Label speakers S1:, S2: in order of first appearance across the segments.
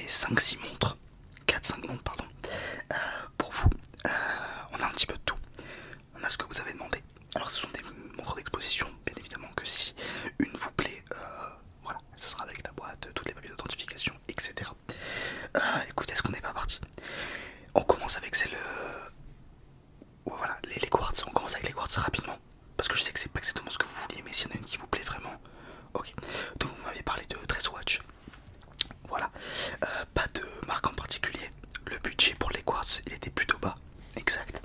S1: 5-6 montres, 4-5 montres pardon, pour vous. On a un petit peu de tout, on a ce que vous avez demandé. Alors ce sont des montres d'exposition, bien évidemment que si une vous plaît, voilà, ce sera avec la boîte, toutes les papiers d'authentification, etc. Écoutez, est-ce qu'on n'est pas parti? On commence avec celle... voilà, les quartz, on commence avec les quartz rapidement. Parce que je sais que c'est pas exactement ce que vous vouliez, mais s'il y en a une qui vous plaît vraiment... Ok, donc vous m'aviez parlé de Dresswatch. Voilà, pas de marque en particulier. Le budget pour les quartz, il était plutôt bas. Exact.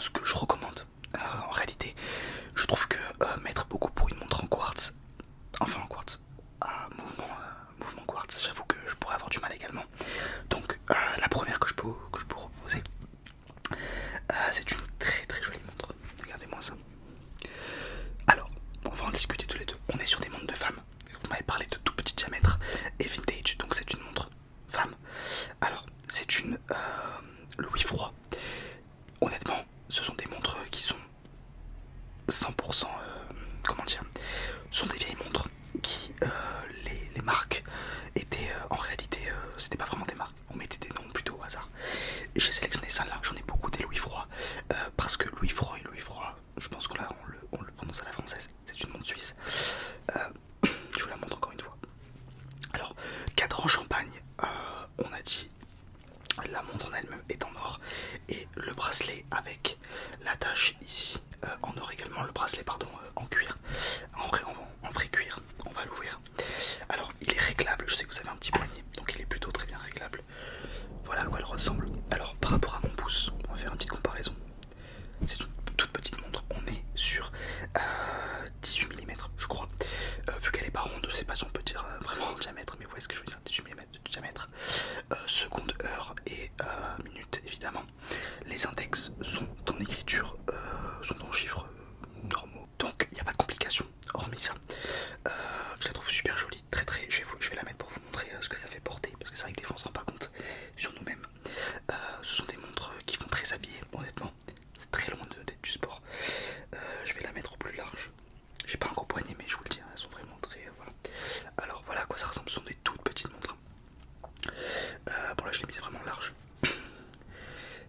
S1: Ce que je recommande, en réalité, je trouve que mettre beaucoup pour une montre en quartz, enfin en quartz, mouvement quartz, j'avoue que je pourrais avoir du mal également. Donc la première que je peux vous proposer, c'est une très très jolie montre. Regardez-moi ça. Alors, on va en discuter tous les deux. On est sur des montres de femmes. Vous m'avez parlé de tout petit diamètre et vintage, donc c'est une montre femme. Alors, c'est une Louis Froid. Honnêtement, ce sont des montres qui sont 100%, comment dire, sont des vieilles montres qui, les marques étaient en réalité, c'était pas vraiment des marques, on mettait des noms plutôt au hasard. Et j'ai sélectionné celle-là, j'en ai beaucoup des Louis Froid, parce que Louis Froid et Louis Froid, je pense que là on le prononce à la française, c'est une montre suisse. Je vous la montre encore une fois. Alors, cadran champagne, on a dit la montre en elle-même est en or et le bracelet avec l'attache ici en or également, le bracelet pardon en cuir, en vrai cuir. On va l'ouvrir. Alors il est réglable, je sais que vous avez un petit poignet donc il est plutôt très bien réglable. Voilà à quoi elle ressemble. Alors par rapport à mon pouce, on va faire une petite comparaison. C'est une toute petite montre, on est sur 18 mm je crois. Vu qu'elle est pas ronde, je sais pas si on peut dire vraiment diamètre, mais vous voyez ce que je veux dire, 18 mm de diamètre. Seconde, heure et minute évidemment. Les index sont en écriture, sont en chiffres normaux, donc il n'y a pas de complications. Hormis ça, je la trouve super jolie, très très. Je vais la mettre pour vous montrer ce que ça fait porter, parce que c'est vrai que des fois on se rend pas compte sur nous-mêmes. Ce sont des montres qui font très habillées, honnêtement. C'est très loin d'être du sport. Je vais la mettre au plus large. J'ai pas un gros poignet, mais je vous le dis, elles sont vraiment très. Voilà. Alors voilà à quoi ça ressemble. Ce sont des toutes petites montres. Bon là je l'ai mise vraiment large.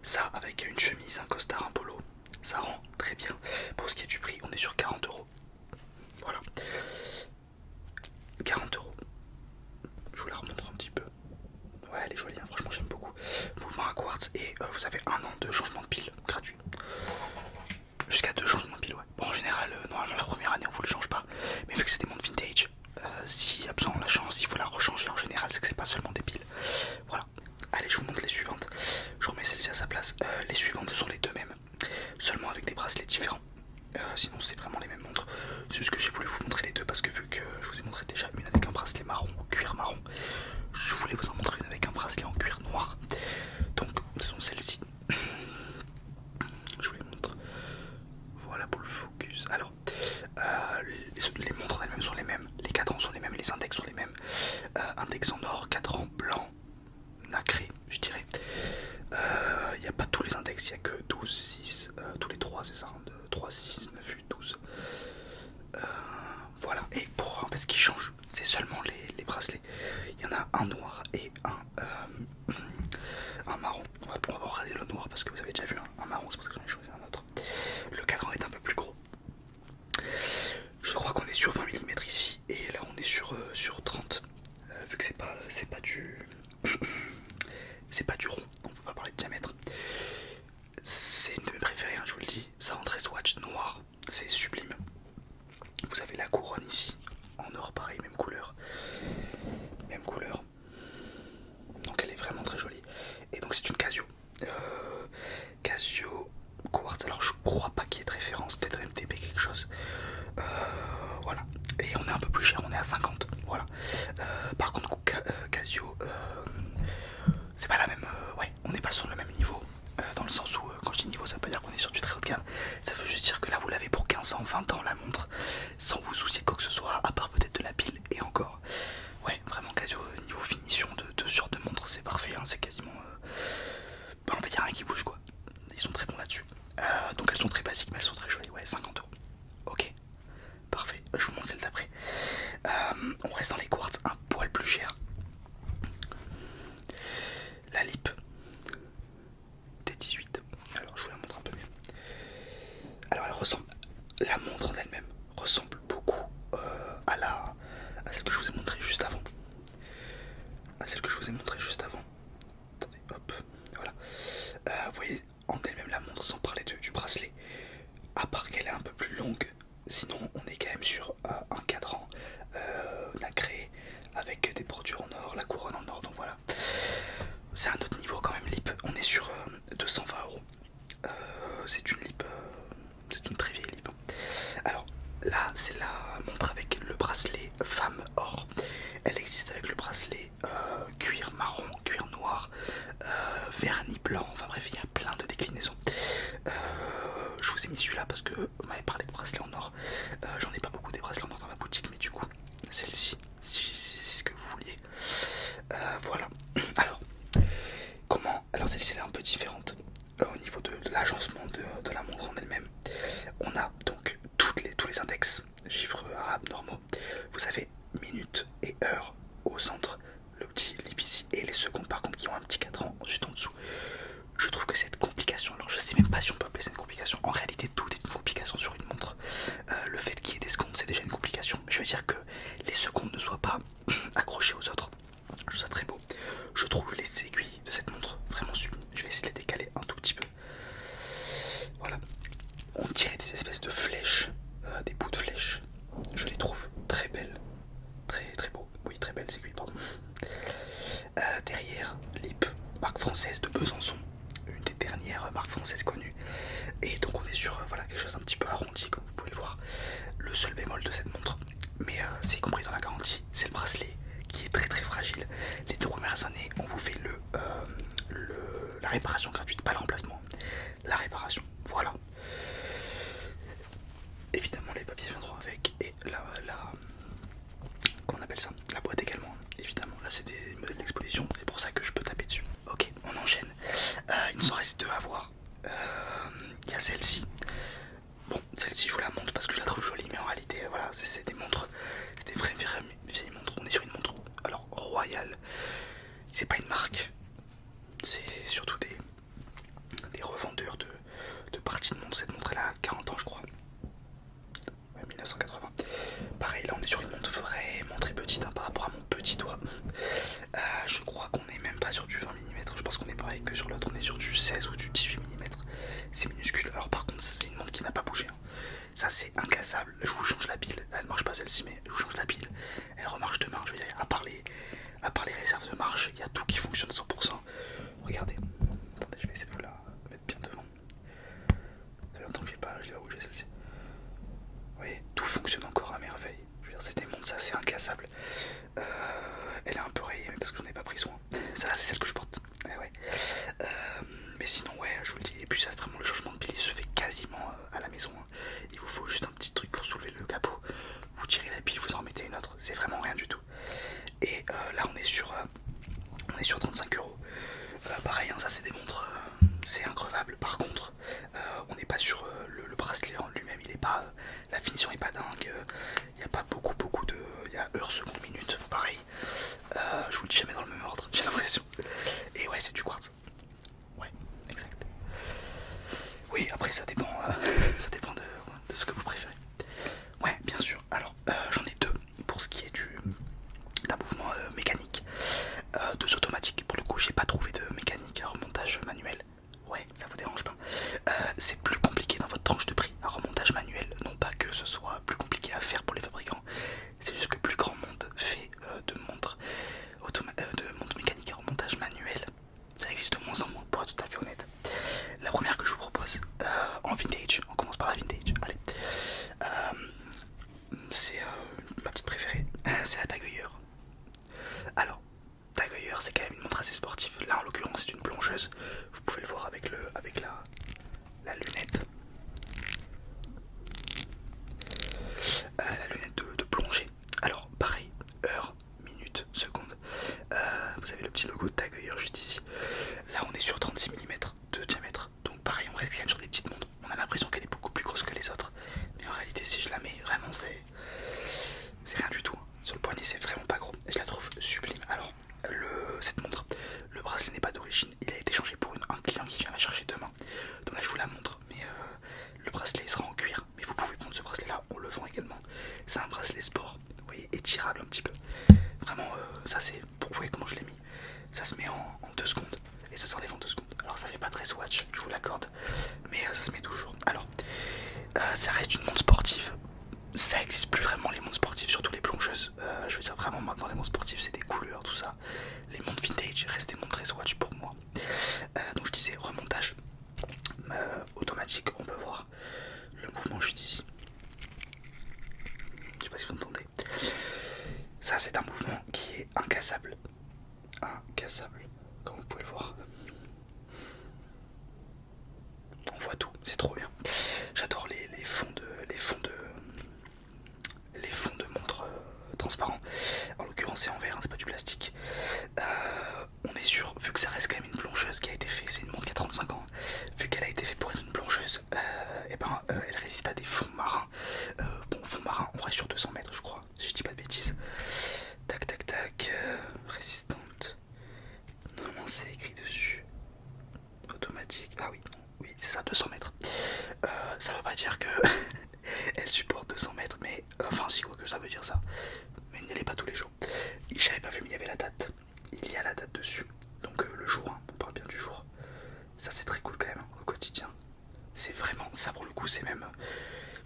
S1: Ça avec une chemise, un costard, un polo, ça rend très bien. Pour ce qui est du prix, on est sur 40€. Voilà. 40€. Je vous la remontre un petit peu. Ouais, elle est jolie, hein. Franchement j'aime beaucoup. Mouvement à quartz et vous avez 1 an de changement de pile gratuit. Jusqu'à 2 changements de pile, ouais. Bon en général, normalement la première année on vous le change pas. Mais vu que c'est des montres vintage, si absent la chance, il faut la rechanger en général, c'est que c'est pas seulement des piles. Voilà. Allez, je vous montre les suivantes. Je remets celle-ci à sa place. Les suivantes sont les deux mêmes, seulement avec des bracelets différents. Sinon c'est vraiment les mêmes montres. C'est juste que j'ai voulu vous montrer les deux parce que vu que je vous ai montré déjà une avec un bracelet marron, cuir marron, je voulais vous en montrer une avec un bracelet en cuir noir. Donc ce sont celles-ci. Je vous les montre. Voilà pour le focus. Alors, les montres en elles-mêmes sont les mêmes, les cadrans sont les mêmes, les index sont les mêmes. Index en or, cadran blanc, nacré, je dirais. Il n'y a pas tous les index, il n'y a que 12, 6, tous les 3, c'est ça, 3, 6, 9, 8, 12. Voilà, et pour en fait, ce qui change, c'est seulement les bracelets. Il y en a un noir et un marron. On va regarder le noir parce que vous avez déjà vu un marron, c'est pour ça que j'en ai choisi un autre. Le cadran est un peu plus gros. Je crois qu'on est sur 20 mm ici et là on est sur 30. Vu que c'est pas du c'est pas du rond, on peut pas parler de diamètre. C'est une de mes préférées, hein, je vous le dis. Ça en Dresswatch noir, c'est sublime. Vous avez la couronne ici en or, pareil, même couleur. Même couleur. Donc elle est vraiment très jolie. Et donc c'est une Casio. Casio Quartz. Alors je crois pas qu'il y ait de référence, peut-être MTB quelque chose. Voilà. Et on est un peu plus cher, on est à 50. Voilà. Par contre Casio, c'est pas la même. Ouais, on n'est pas sur le même niveau. Dans le sens où quand je dis niveau, ça veut pas dire qu'on est sur du très haut de gamme. Ça veut juste dire que là vous l'avez pour 15 ans, 20 ans la montre, sans vous soucier de quoi que ce soit, à part peut-être de la pile et encore. Ouais, vraiment Casio niveau finition de ce genre de montre, c'est parfait, hein, c'est quasiment. Bah, en fait, y a rien qui bouge quoi. Ils sont très bons là-dessus. Donc elles sont très basiques, mais elles sont très jolies. Ouais, 50€. Ok, parfait. Je vous montre celle d'après. On reste dans les quartz, un poil plus cher. que je vous ai montré juste avant. Attendez, hop, voilà. Vous voyez en elle-même la montre, sans parler du bracelet, à part qu'elle est un peu plus longue, sinon on est quand même sur un cadran nacré avec des bordures en or, la couronne en or, donc voilà. C'est un autre niveau quand même, Lip. On est sur 220 €. C'est une Lip, c'est une très vieille Lip. Alors là, c'est la montre avec le bracelet femme or. Elle existe avec le bracelet cuir marron, cuir noir, vernis blanc, enfin bref, il y a plein de déclinaisons. Je vous ai mis celui-là parce que vous m'avez parlé de bracelet en or. J'en ai pas beaucoup des bracelets en or dans ma boutique, mais du coup, celle-ci, si c'est ce que vous vouliez. Voilà. Alors, alors celle-ci elle est un peu différente au niveau de l'agencement de la montre en elle-même. On a donc tous les index, chiffres arabes normaux. Vous avez minutes et heures au centre, le petit lip ici, et les secondes par contre qui ont un petit cadran juste en dessous. Je trouve que cette complication, alors je sais même pas si on peut appeler ça une complication, en réalité tout est une complication sur une montre. Le fait qu'il y ait des secondes c'est déjà une complication, mais je veux dire que les secondes ne soient pas accrochées aux autres. Je trouve ça très beau. Je trouve les aiguilles de cette montre vraiment sublimes. Je vais essayer de les décaler un tout petit peu. Voilà. On dirait des espèces de flèches, des bouts de flèches. Je les trouve très belles. Très très beaux. Oui, très belles aiguilles, pardon. Derrière, Lip, marque française de Besançon. Une des dernières marques françaises connues. Et donc on est sur voilà, quelque chose un petit peu arrondi, comme vous pouvez le voir. Le seul bémol de cette montre, mais c'est compris dans la garantie, c'est le bracelet qui est très très fragile. Les 2 premières années, on vous fait la réparation gratuite, pas le remplacement, la réparation, voilà. Évidemment les papiers viendront avec, et comment on appelle ça, la boîte également, évidemment. Là c'est des modèles d'exposition, c'est pour ça que je peux taper dessus. Ok, on enchaîne. Il nous en reste 2 à voir. Il y a celle-ci. Bon, celle-ci je vous la montre parce que je la trouve jolie, mais en réalité voilà, c'est des montres, c'est des vraies vieilles montres. On est sur une montre alors royale, c'est pas une marque, c'est surtout des revendeurs de parties de montres. Cette montre elle a 40 ans je crois, ouais, 1980. Pareil, là on est sur une montre vraiment très petite par rapport à mon petit doigt. Je crois qu'on est même pas sur du 20 mm, je pense qu'on est pareil que sur l'autre, on est sur du 16 ou du 18 mm. C'est minuscule. Alors par contre c'est une montre qui n'a pas bougé, hein. Ça c'est incassable. Je vous change la pile. Là elle marche pas celle-ci, mais je vous change la pile. Elle remarche demain. Je veux dire, à part les réserves de marche, il y a tout qui fonctionne 100%. Regardez. Attendez, je vais essayer de vous la mettre bien devant. Ça fait longtemps que je l'ai pas bougé celle-ci. Vous voyez, tout fonctionne encore à merveille. Je veux dire, c'est des montres, ça c'est incassable. Elle est un peu rayée, mais parce que j'en ai pas pris soin. Ça là c'est celle que je porte. Ouais. Mais sinon ouais, je vous le dis. Et puis ça vraiment, le changement de pile il se fait quasiment à la maison, hein. Il vous faut juste un petit truc pour soulever le capot. Vous tirez la pile, vous en remettez une autre. C'est vraiment rien du tout. Et là on est sur 35 €. Pareil, hein, ça c'est des montres, c'est increvable. Par contre, on n'est pas sur le bracelet en lui-même. Il est pas, la finition est pas dingue. Il n'y a pas beaucoup de, il y a heures, secondes, minutes. Pareil. Je vous le dis jamais dans le même ordre. J'ai l'impression. Et ouais, c'est du quartz. Ouais, exact. Oui, après ça dépend de ce que vous préférez. Ouais, bien sûr. Alors, j'en ai 2 pour ce qui est d'un mouvement mécanique. 2 automatiques. Pour le coup, j'ai pas trouvé de mécanique à remontage manuel. Ouais, ça vous dérange pas. C'est plus compliqué dans votre tranche de prix à remontage manuel. Non pas que ce soit plus compliqué à faire pour les fabricants, c'est juste que plus grand monde fait de montres mécaniques à remontage manuel. Ça existe de moins en moins, pour être tout à fait honnête. La première que je vous propose, en vintage, on commence par la vintage. Allez, c'est ma petite préférée, c'est la Tag Heuer. Alors, Tag Heuer c'est quand même une montre assez sportive. Là en l'occurrence c'est une plongeuse. Vous pouvez le voir avec la lunette. La lunette de plongée. Alors pareil, heure, minute, seconde. Vous avez le petit logo de Tag Heuer juste ici. Là on est sur 36 mm de diamètre. Donc pareil, on reste quand même sur des petites montres. On a l'impression qu'elle est beaucoup plus grosse que les autres. Mais en réalité si je la mets, vraiment c'est rien du tout. Sur le poignet c'est vraiment pas gros. Et je la trouve sublime. Alors cette montre, le bracelet n'est pas d'origine. Il a été changé pour un client qui vient la chercher demain. Donc là je vous la montre. Mais le bracelet sera en cuir. Mais vous pouvez prendre ce bracelet là, on le vend également. C'est un bracelet sport, vous voyez, étirable un petit peu. Vraiment ça c'est, vous voyez comment je l'ai mis. Watch, je vous l'accorde, mais ça se met toujours. Alors, ça reste une montre sportive. Ça existe plus vraiment les montres sportives, surtout les plongeuses. Je veux dire vraiment maintenant les montres sportives c'est des couleurs, tout ça. Les montres vintage restent des montres Swatch pour moi. Donc je disais remontage automatique, on peut voir le mouvement juste ici. Je sais pas si vous entendez. Ça c'est un mouvement qui est incassable. Incassable, comme vous pouvez le voir. On voit tout, c'est trop bien. J'adore les fonds de montres transparents. En l'occurrence c'est en verre, hein, c'est pas du plastique. On est sûr, vu que ça reste quand même une plongeuse qui a été faite, c'est une montre qui a 35 ans, vu qu'elle a été faite pour être une plongeuse, elle résiste à des fonds marins. Bon, fonds marins, on reste sur 200 mètres je crois, si je dis pas de bêtises. Tac tac tac, résistante. Normalement c'est écrit dessus. Automatique, ah oui, oui c'est ça, 200 mètres. Ça veut pas dire que elle supporte 200 mètres, mais enfin si, quoi que ça veut dire ça. Mais n'y allez pas tous les jours. J'avais pas vu, mais il y avait la date. Il y a la date dessus. Donc le jour, hein, on parle bien du jour. Ça c'est très cool quand même, au quotidien. C'est vraiment, ça pour le coup, c'est même...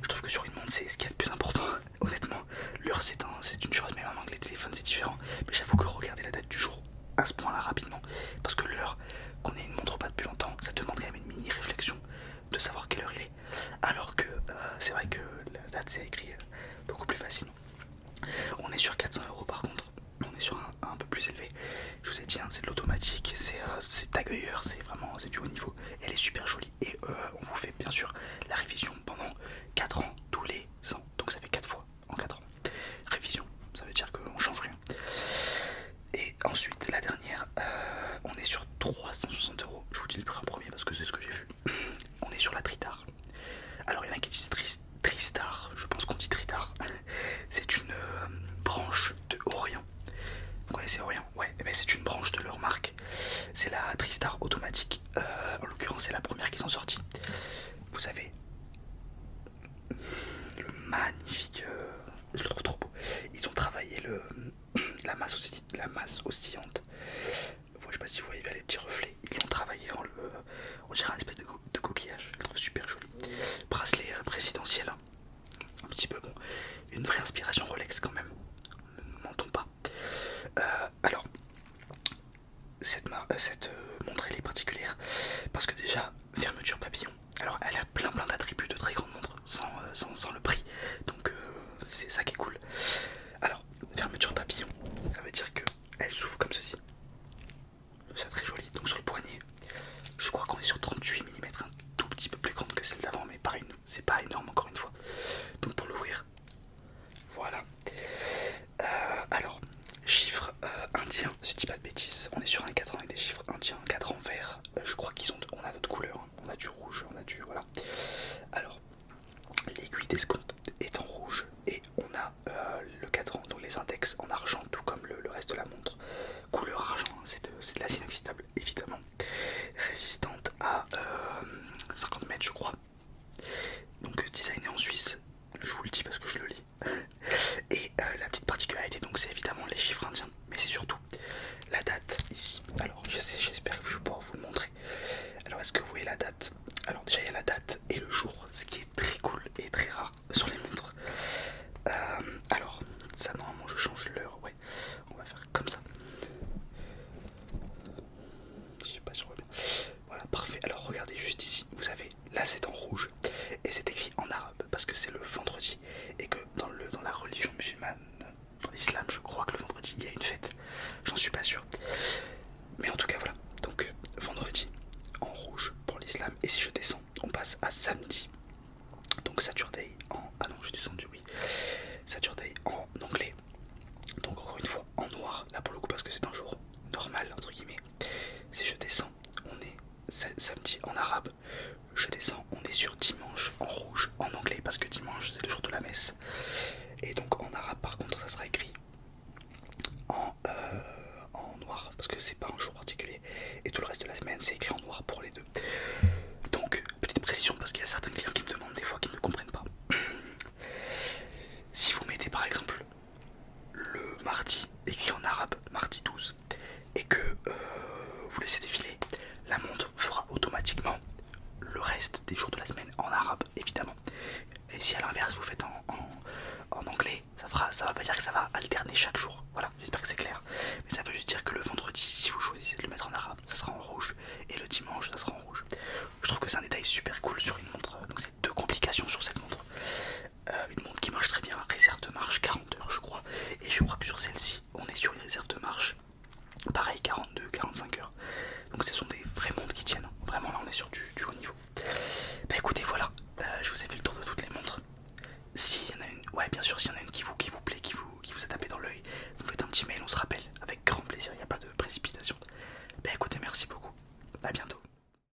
S1: Je trouve que sur une montre, c'est ce qu'il y a de plus important. Honnêtement, l'heure c'est une chose, mais maintenant que les téléphones c'est différent. Mais j'avoue que regarder la date du jour à ce point là rapidement, parce que l'heure, qu'on ait une montre pas depuis longtemps, ça demande quand même une mini réflexion de savoir quelle heure il est. Alors que c'est vrai que la date c'est écrit beaucoup plus facilement. On est sur 400€ par contre, on est sur un peu plus élevé. Je vous ai dit, hein, c'est de l'automatique, c'est tagueur, c'est du haut niveau. Elle est super jolie et on vous fait bien sûr la révision pendant 4 ans, tous les ans. Donc ça fait 4 fois en 4 ans. Révision, ça veut dire qu'on change rien. Et ensuite la dernière, on est sur 360€. Je vous dis le prix en premier parce que c'est ce que j'ai vu. On est sur la Tritar. Alors il y en a qui disent Tristar, je pense qu'on dit Tritar. C'est une branche de Orient. Vous connaissez Orient? Ouais, eh ben, c'est une branche de leur marque. C'est la Tristar automatique. En l'occurrence c'est la première qu'ils ont sortie. Vous avez le magnifique, je le trouve trop beau. Ils ont travaillé la masse oscillante. Je sais pas si vous voyez bien les petits reflets. Ils l'ont travaillé on dirait un espèce de coquillage. Je le trouve super joli. Bracelet présidentiel, hein. Un petit peu bon. Une vraie inspiration Rolex quand même. Ne mentons pas. Alors, cette montre elle est particulière parce que déjà, fermeture papillon. Alors elle a plein d'attributs de très grande montre sans le prix. Donc c'est ça qui est cool. Alors, fermeture papillon, ça veut dire que elle s'ouvre comme ceci. C'est très joli. Donc sur le poignet, je crois qu'on est sur 38 mm, un tout petit peu plus grande que celle d'avant, mais pareil, c'est pas énorme encore une fois. Donc pour l'ouvrir, voilà. Alors, chiffres indiens, si je dis pas de bêtises, on est sur un cadran avec des chiffres indiens, un cadran vert. Je crois on a d'autres couleurs, hein. On a du rouge, on a du... voilà. Alors, l'aiguille d'escompte est en rouge et on a le cadran, donc les index en argent, tout comme le reste de la montre. Couleur argent, hein, c'est de l'acier inoxydable évidemment. Résistante à 50 mètres je crois. Donc designé en Suisse, je vous le dis parce que je le lis. Et la petite particularité donc c'est évidemment les chiffres indiens, mais c'est surtout la date ici. Alors j'espère que je vais pouvoir vous le montrer. Alors est-ce que vous voyez la date? Alors déjà il y a la date et le jour, ce qui est très cool et très rare sur les montres. Alors ça normalement je change l'heure, ouais. On va faire comme ça. Je sais pas si on voit bien. Voilà, parfait. Alors regardez juste ici, vous avez, là c'est en rouge et c'est écrit en arabe parce que c'est le vendredi et que dans la religion musulmane, dans l'islam, je crois que le vendredi il y a une fête. J'en suis pas sûr. Mais en tout cas voilà. Donc vendredi en rouge pour l'islam et si je descends, on passe à samedi. Donc Saturday en... Ah non, je suis descendu, oui. Saturday en anglais. Donc encore une fois en noir, là pour le coup parce que c'est un jour normal entre guillemets. Si je descends, on est samedi en arabe. Je descends, on est sur dimanche en rouge en anglais parce que dimanche c'est le jour de la messe. Et donc en arabe par contre ça sera écrit en noir parce que c'est pas un jour particulier. Et tout le reste de la semaine c'est écrit en noir pour les deux. Donc petite précision parce qu'il y a certains clients qui me demandent des fois qui ne comprennent pas. Si vous mettez par exemple le mardi écrit en arabe, mardi 12, et que vous laissez défiler, la montre fera automatiquement Donc ce sont des vraies montres qui tiennent. Vraiment là on est sur du haut niveau. Bah écoutez voilà, je vous ai fait le tour de toutes les montres. S'il y en a une, ouais bien sûr s'il y en a une qui vous